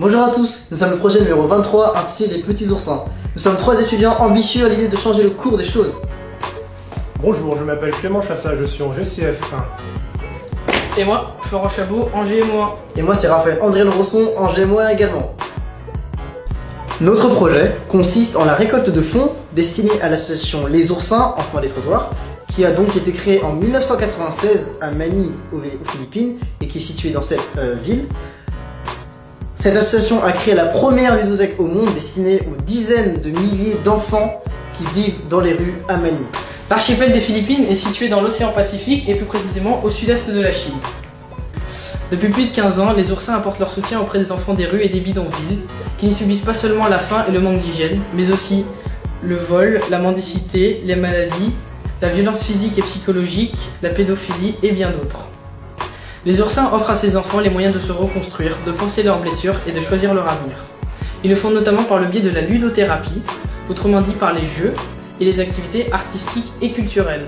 Bonjour à tous, nous sommes le projet numéro 23 intitulé Les Petits Oursins. Nous sommes 3 étudiants ambitieux à l'idée de changer le cours des choses. Bonjour, je m'appelle Clément Chassa, je suis en GCF1. Et moi, Florent Chabot, en GMO1. Et moi c'est Raphaël André Rosson, en GMO1 également. Notre projet consiste en la récolte de fonds destinés à l'association Les Oursins, Enfants des Trottoirs, qui a donc été créée en 1996 à Manille, aux Philippines, et qui est située dans cette ville. Cette association a créé la première ludothèque au monde destinée aux dizaines de milliers d'enfants qui vivent dans les rues à Manille. L'archipel des Philippines est situé dans l'océan Pacifique et plus précisément au sud-est de la Chine. Depuis plus de 15 ans, les oursins apportent leur soutien auprès des enfants des rues et des bidonvilles, qui ne subissent pas seulement la faim et le manque d'hygiène, mais aussi le vol, la mendicité, les maladies, la violence physique et psychologique, la pédophilie et bien d'autres. Les oursins offrent à ces enfants les moyens de se reconstruire, de penser leurs blessures et de choisir leur avenir. Ils le font notamment par le biais de la ludothérapie, autrement dit par les jeux et les activités artistiques et culturelles.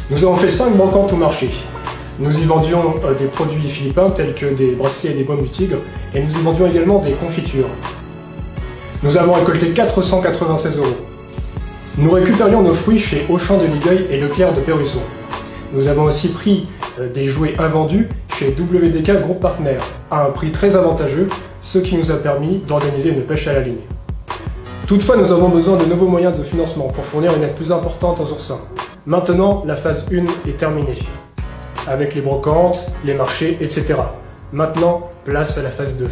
Nous avons fait 5 brocantes au marché. Nous y vendions des produits philippins tels que des bracelets et des baumes du tigre, et nous y vendions également des confitures. Nous avons récolté 496 €. Nous récupérions nos fruits chez Auchan de Ligueuil et Leclerc de Pérusson. Nous avons aussi pris des jouets invendus chez WDK Groupe Partenaire à un prix très avantageux, ce qui nous a permis d'organiser une pêche à la ligne. Toutefois, nous avons besoin de nouveaux moyens de financement pour fournir une aide plus importante aux oursins. Maintenant, la phase 1 est terminée, avec les brocantes, les marchés, etc. Maintenant, place à la phase 2.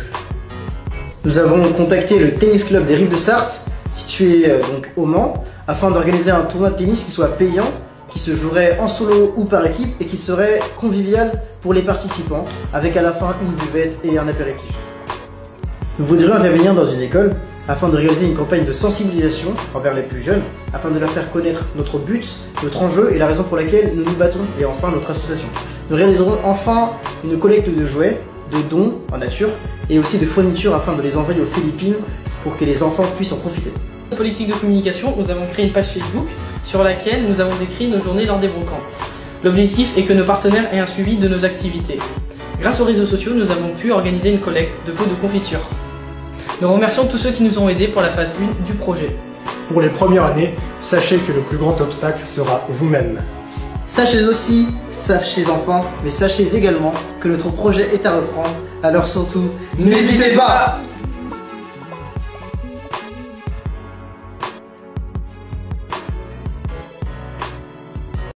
Nous avons contacté le tennis club des Rives de Sarthe, situé donc au Mans, afin d'organiser un tournoi de tennis qui soit payant, qui se jouerait en solo ou par équipe et qui serait convivial pour les participants, avec à la fin une buvette et un apéritif. Nous voudrions intervenir dans une école afin de réaliser une campagne de sensibilisation envers les plus jeunes, afin de leur faire connaître notre but, notre enjeu et la raison pour laquelle nous nous battons, et enfin notre association. Nous réaliserons enfin une collecte de jouets, de dons en nature et aussi de fournitures afin de les envoyer aux Philippines pour que les enfants puissent en profiter. Politique de communication, nous avons créé une page Facebook sur laquelle nous avons décrit nos journées lors des brocantes. L'objectif est que nos partenaires aient un suivi de nos activités. Grâce aux réseaux sociaux, nous avons pu organiser une collecte de pots de confiture. Nous remercions tous ceux qui nous ont aidés pour la phase 1 du projet. Pour les premières années, sachez que le plus grand obstacle sera vous-même. Sachez aussi, sachez enfants, mais sachez également que notre projet est à reprendre, alors surtout, n'hésitez pas!